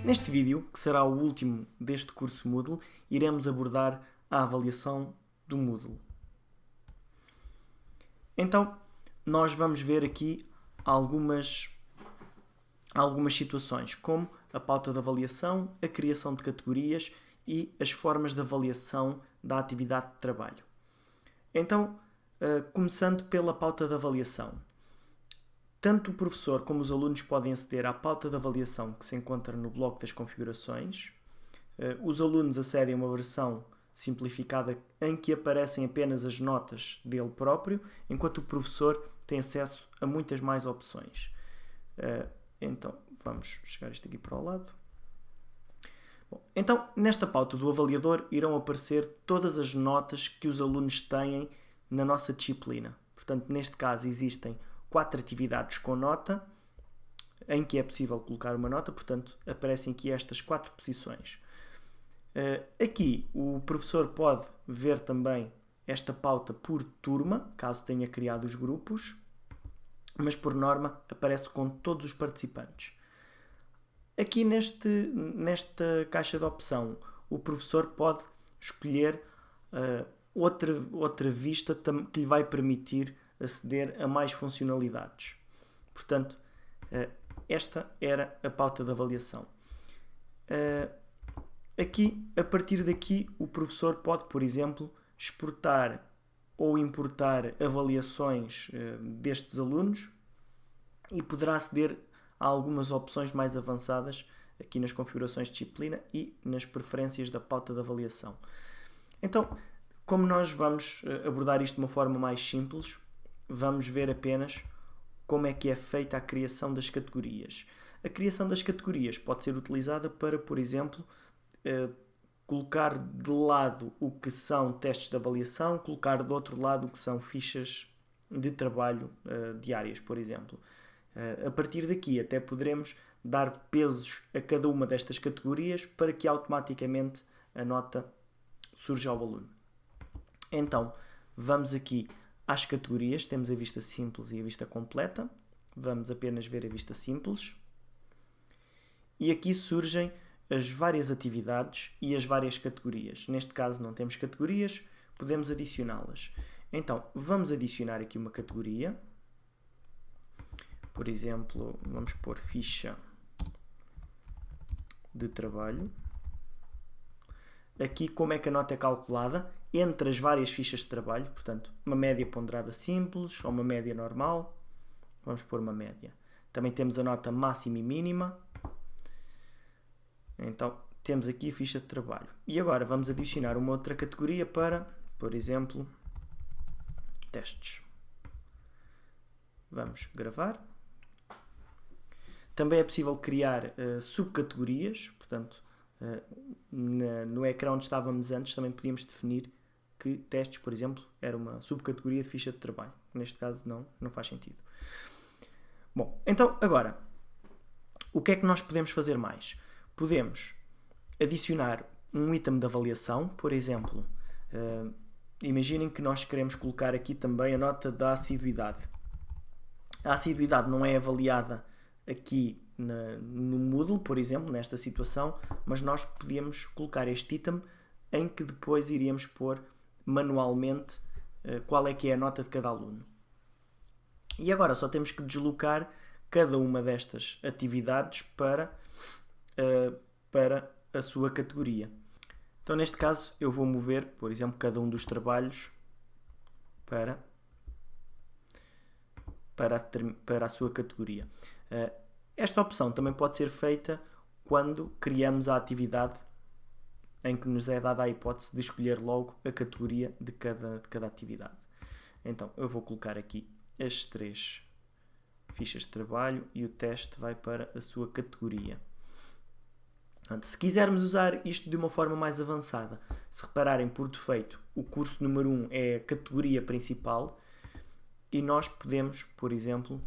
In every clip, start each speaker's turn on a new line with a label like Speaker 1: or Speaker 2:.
Speaker 1: Neste vídeo, que será o último deste curso Moodle, iremos abordar a avaliação do Moodle. Então, nós vamos ver aqui algumas situações, como a pauta de avaliação, a criação de categorias e as formas de avaliação da atividade de trabalho. Então, começando pela pauta de avaliação. Tanto o professor como os alunos podem aceder à pauta de avaliação que se encontra no bloco das configurações. Os alunos acedem a uma versão simplificada em que aparecem apenas as notas dele próprio, enquanto o professor tem acesso a muitas mais opções. Então, vamos chegar isto aqui para o lado. Bom, então, nesta pauta do avaliador irão aparecer todas as notas que os alunos têm na nossa disciplina. Portanto, neste caso existem 4 atividades com nota, em que é possível colocar uma nota, portanto, aparecem aqui estas 4 posições. Aqui o professor pode ver também esta pauta por turma, caso tenha criado os grupos, mas por norma aparece com todos os participantes. Aqui nesta caixa de opção, o professor pode escolher outra vista que lhe vai permitir aceder a mais funcionalidades. Portanto, esta era a pauta de avaliação. Aqui, a partir daqui, o professor pode, por exemplo, exportar ou importar avaliações destes alunos e poderá aceder a algumas opções mais avançadas aqui nas configurações de disciplina e nas preferências da pauta de avaliação. Então, como nós vamos abordar isto de uma forma mais simples, vamos ver apenas como é que é feita a criação das categorias. A criação das categorias pode ser utilizada para, por exemplo, colocar de lado o que são testes de avaliação, colocar do outro lado o que são fichas de trabalho diárias, por exemplo. A partir daqui até poderemos dar pesos a cada uma destas categorias para que automaticamente a nota surja ao aluno. Então, vamos aqui às categorias, temos a vista simples e a vista completa. Vamos apenas ver a vista simples. E aqui surgem as várias atividades e as várias categorias. Neste caso não temos categorias, podemos adicioná-las. Então, vamos adicionar aqui uma categoria. Por exemplo, vamos pôr ficha de trabalho. Aqui como é que a nota é calculada? Entre as várias fichas de trabalho, portanto, uma média ponderada simples ou uma média normal. Vamos pôr uma média. Também temos a nota máxima e mínima. Então, temos aqui a ficha de trabalho. E agora vamos adicionar uma outra categoria para, por exemplo, testes. Vamos gravar. Também é possível criar subcategorias, portanto, no ecrã onde estávamos antes também podíamos definir que testes, por exemplo, era uma subcategoria de ficha de trabalho. Neste caso não faz sentido. Bom, então agora, o que é que nós podemos fazer mais? Podemos adicionar um item de avaliação, por exemplo, imaginem que nós queremos colocar aqui também a nota da assiduidade. A assiduidade não é avaliada aqui no Moodle, por exemplo, nesta situação, mas nós podíamos colocar este item em que depois iríamos pôr manualmente qual é que é a nota de cada aluno. E agora só temos que deslocar cada uma destas atividades para a sua categoria. Então, neste caso, eu vou mover, por exemplo, cada um dos trabalhos para a sua categoria. Esta opção também pode ser feita quando criamos a atividade em que nos é dada a hipótese de escolher logo a categoria de cada atividade. Então, eu vou colocar aqui as 3 fichas de trabalho e o teste vai para a sua categoria. Se quisermos usar isto de uma forma mais avançada, se repararem por defeito, o curso número 1 é a categoria principal e nós podemos, por exemplo,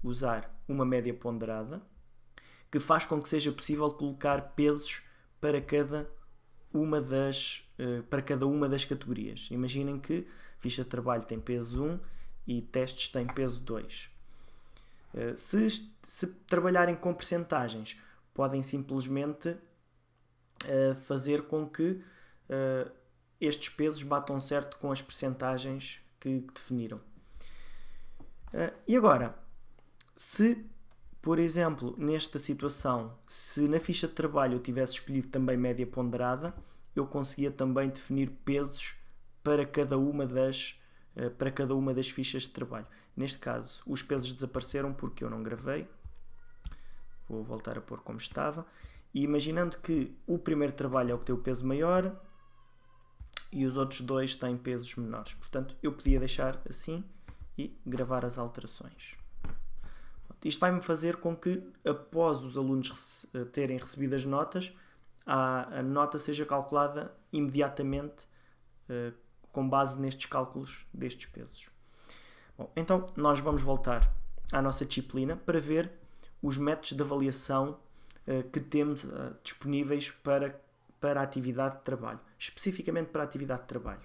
Speaker 1: usar uma média ponderada que faz com que seja possível colocar pesos para cada uma das categorias. Imaginem que ficha de trabalho tem peso 1 e testes tem peso 2. Se trabalharem com percentagens, podem simplesmente fazer com que estes pesos batam certo com as percentagens que definiram. E agora, se, por exemplo, nesta situação, se na ficha de trabalho eu tivesse escolhido também média ponderada, eu conseguia também definir pesos para cada uma das fichas de trabalho. Neste caso, os pesos desapareceram porque eu não gravei. Vou voltar a pôr como estava. E imaginando que o primeiro trabalho é o que tem o peso maior e os outros dois têm pesos menores. Portanto, eu podia deixar assim e gravar as alterações. Isto vai-me fazer com que, após os alunos terem recebido as notas, a nota seja calculada imediatamente com base nestes cálculos destes pesos. Bom, então, nós vamos voltar à nossa disciplina para ver os métodos de avaliação que temos disponíveis para a atividade de trabalho, especificamente para a atividade de trabalho.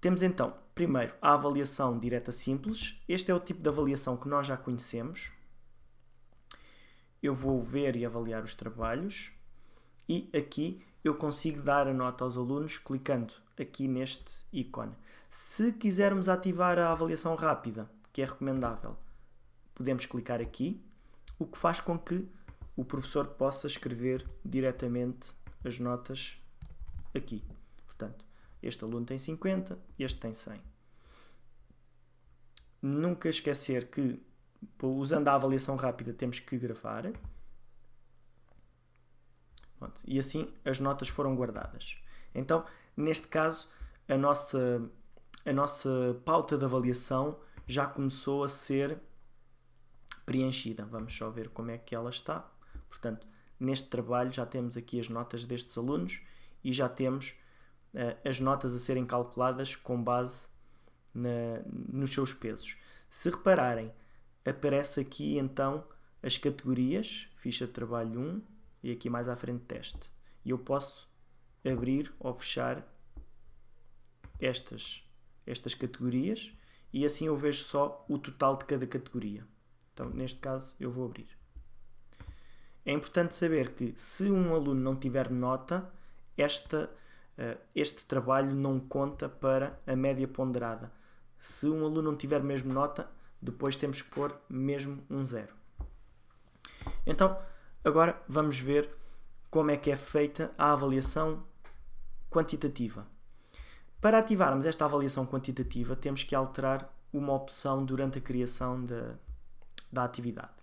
Speaker 1: Temos então, primeiro, a avaliação direta simples. Este é o tipo de avaliação que nós já conhecemos. Eu vou ver e avaliar os trabalhos e aqui eu consigo dar a nota aos alunos clicando aqui neste ícone. Se quisermos ativar a avaliação rápida, que é recomendável, podemos clicar aqui, o que faz com que o professor possa escrever diretamente as notas aqui. Portanto, este aluno tem 50, este tem 100. Nunca esquecer que, usando a avaliação rápida, temos que gravar. Pronto, e assim as notas foram guardadas. Então, neste caso, a nossa pauta de avaliação já começou a ser preenchida. Vamos só ver como é que ela está. Portanto, neste trabalho já temos aqui as notas destes alunos e já temos as notas a serem calculadas com base nos seus pesos. Se repararem, aparece aqui então as categorias, ficha de trabalho 1 e aqui mais à frente teste. E eu posso abrir ou fechar estas categorias e assim eu vejo só o total de cada categoria. Então, neste caso, eu vou abrir. É importante saber que se um aluno não tiver nota, este trabalho não conta para a média ponderada. Se um aluno não tiver mesmo nota, depois temos que pôr mesmo um 0. Então, agora vamos ver como é que é feita a avaliação quantitativa. Para ativarmos esta avaliação quantitativa, temos que alterar uma opção durante a criação da atividade.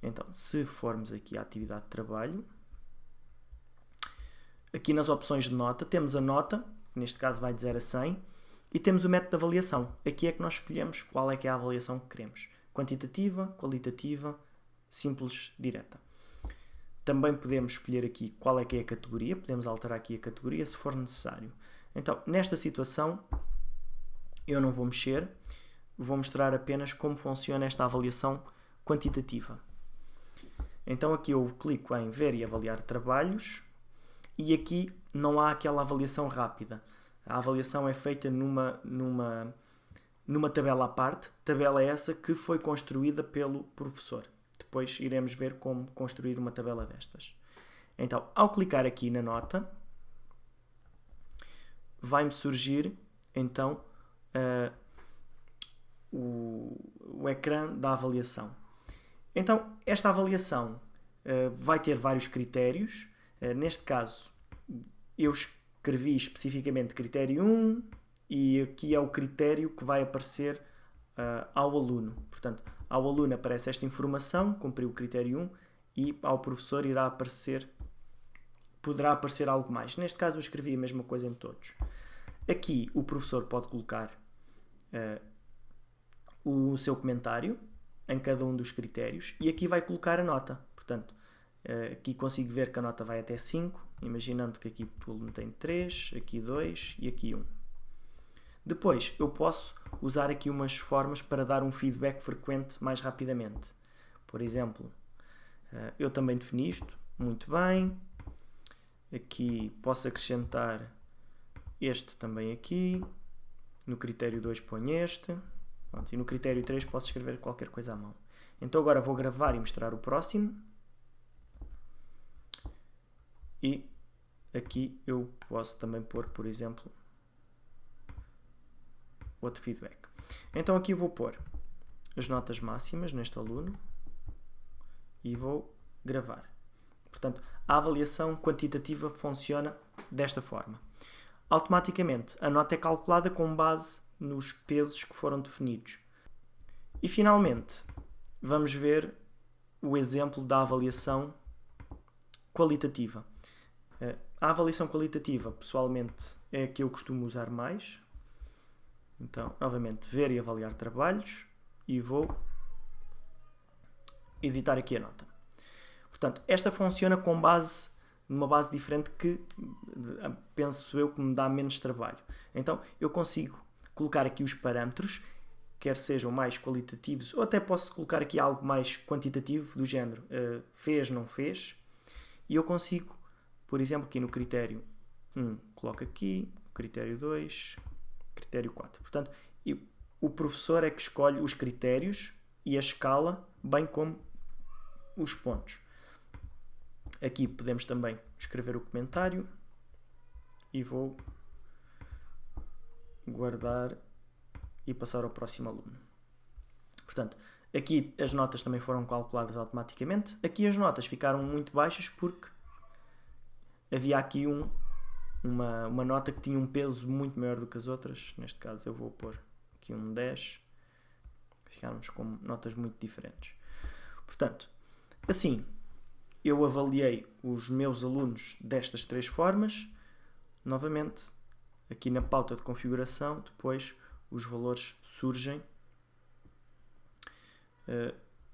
Speaker 1: Então, se formos aqui à atividade de trabalho, aqui nas opções de nota, temos a nota, neste caso vai de 0 a 100, e temos o método de avaliação. Aqui é que nós escolhemos qual é que é a avaliação que queremos. Quantitativa, qualitativa, simples, direta. Também podemos escolher aqui qual é que é a categoria, podemos alterar aqui a categoria se for necessário. Então, nesta situação, eu não vou mexer, vou mostrar apenas como funciona esta avaliação quantitativa. Então aqui eu clico em ver e avaliar trabalhos e aqui não há aquela avaliação rápida. A avaliação é feita numa tabela à parte, tabela essa que foi construída pelo professor. Depois iremos ver como construir uma tabela destas. Então, ao clicar aqui na nota, vai-me surgir então o ecrã da avaliação. Então, esta avaliação vai ter vários critérios. Neste caso, eu escrevi especificamente critério 1 e aqui é o critério que vai aparecer ao aluno. Portanto, ao aluno aparece esta informação, cumpriu o critério 1, e ao professor poderá aparecer algo mais. Neste caso, eu escrevi a mesma coisa em todos. Aqui, o professor pode colocar o seu comentário em cada um dos critérios e aqui vai colocar a nota. Portanto, aqui consigo ver que a nota vai até 5, imaginando que aqui o aluno tem 3, aqui 2 e aqui 1. Depois, eu posso usar aqui umas formas para dar um feedback frequente mais rapidamente. Por exemplo, eu também defini isto, muito bem. Aqui posso acrescentar este também aqui. No critério 2 ponho este. Pronto, e no critério 3 posso escrever qualquer coisa à mão. Então agora vou gravar e mostrar o próximo. E aqui eu posso também pôr, por exemplo, outro feedback. Então aqui vou pôr as notas máximas neste aluno e vou gravar. Portanto, a avaliação quantitativa funciona desta forma. Automaticamente, a nota é calculada com base nos pesos que foram definidos. E finalmente, vamos ver o exemplo da avaliação qualitativa. A avaliação qualitativa, pessoalmente, é a que eu costumo usar mais. Então, novamente, ver e avaliar trabalhos e vou editar aqui a nota. Portanto, esta funciona com numa base diferente que penso eu que me dá menos trabalho. Então, eu consigo colocar aqui os parâmetros, quer sejam mais qualitativos, ou até posso colocar aqui algo mais quantitativo, do género fez, não fez, e eu consigo, por exemplo, aqui no critério 1, coloco aqui, critério 2, critério 4. Portanto, o professor é que escolhe os critérios e a escala, bem como os pontos. Aqui podemos também escrever o comentário e vou guardar e passar ao próximo aluno. Portanto, aqui as notas também foram calculadas automaticamente. Aqui as notas ficaram muito baixas porque havia aqui uma nota que tinha um peso muito maior do que as outras. Neste caso eu vou pôr aqui um 10. Ficámos com notas muito diferentes. Portanto, assim, eu avaliei os meus alunos destas 3 formas. Novamente, aqui na pauta de configuração, depois os valores surgem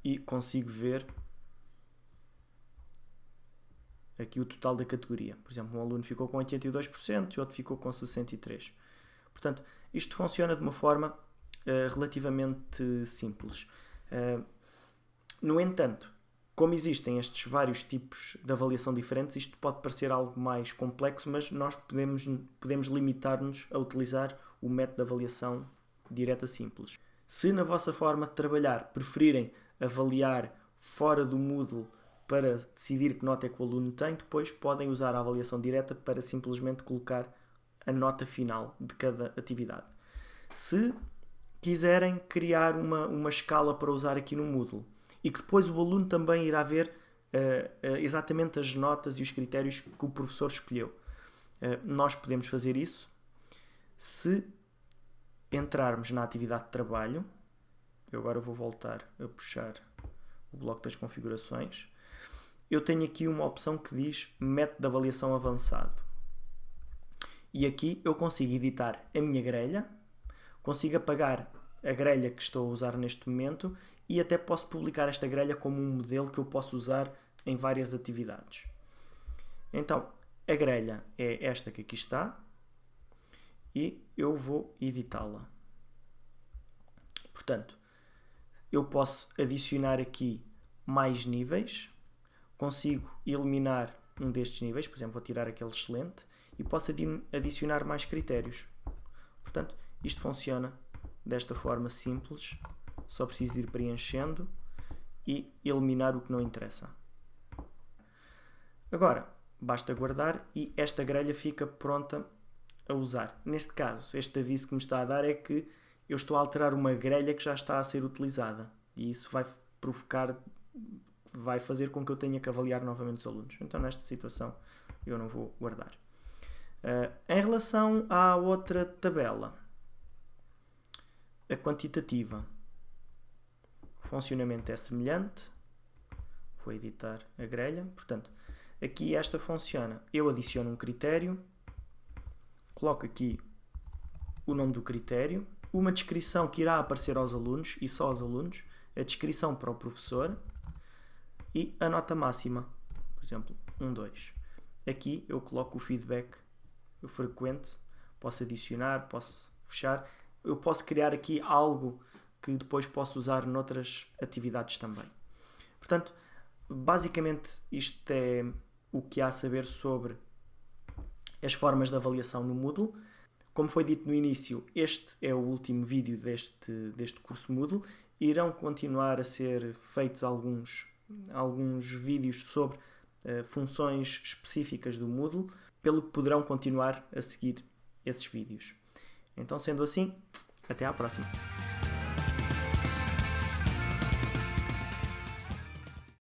Speaker 1: e consigo ver aqui o total da categoria. Por exemplo, um aluno ficou com 82% e outro ficou com 63%. Portanto, isto funciona de uma forma relativamente simples. No entanto, como existem estes vários tipos de avaliação diferentes, isto pode parecer algo mais complexo, mas nós podemos limitar-nos a utilizar o método de avaliação direta simples. Se na vossa forma de trabalhar preferirem avaliar fora do Moodle para decidir que nota é que o aluno tem, depois podem usar a avaliação direta para simplesmente colocar a nota final de cada atividade. Se quiserem criar uma escala para usar aqui no Moodle e que depois o aluno também irá ver exatamente as notas e os critérios que o professor escolheu, nós podemos fazer isso se entrarmos na atividade de trabalho. Eu agora vou voltar a puxar o bloco das configurações. Eu tenho aqui uma opção que diz método de avaliação avançado. E aqui eu consigo editar a minha grelha, consigo apagar a grelha que estou a usar neste momento e até posso publicar esta grelha como um modelo que eu posso usar em várias atividades. Então, a grelha é esta que aqui está e eu vou editá-la. Portanto, eu posso adicionar aqui mais níveis, consigo eliminar um destes níveis, por exemplo, vou tirar aquele excelente e posso adicionar mais critérios. Portanto, isto funciona desta forma simples, só preciso ir preenchendo e eliminar o que não interessa. Agora, basta guardar e esta grelha fica pronta a usar. Neste caso, este aviso que me está a dar é que eu estou a alterar uma grelha que já está a ser utilizada e isso vai fazer com que eu tenha que avaliar novamente os alunos. Então, nesta situação, eu não vou guardar. Em relação à outra tabela, a quantitativa, o funcionamento é semelhante. Vou editar a grelha. Portanto, aqui esta funciona. Eu adiciono um critério, coloco aqui o nome do critério, uma descrição que irá aparecer aos alunos e só aos alunos, a descrição para o professor e a nota máxima, por exemplo, 2. Aqui eu coloco o feedback frequente, posso adicionar, posso fechar, eu posso criar aqui algo que depois posso usar noutras atividades também. Portanto, basicamente isto é o que há a saber sobre as formas de avaliação no Moodle. Como foi dito no início, este é o último vídeo deste curso Moodle. Irão continuar a ser feitos alguns vídeos sobre funções específicas do Moodle, pelo que poderão continuar a seguir esses vídeos. Então, sendo assim, até à próxima.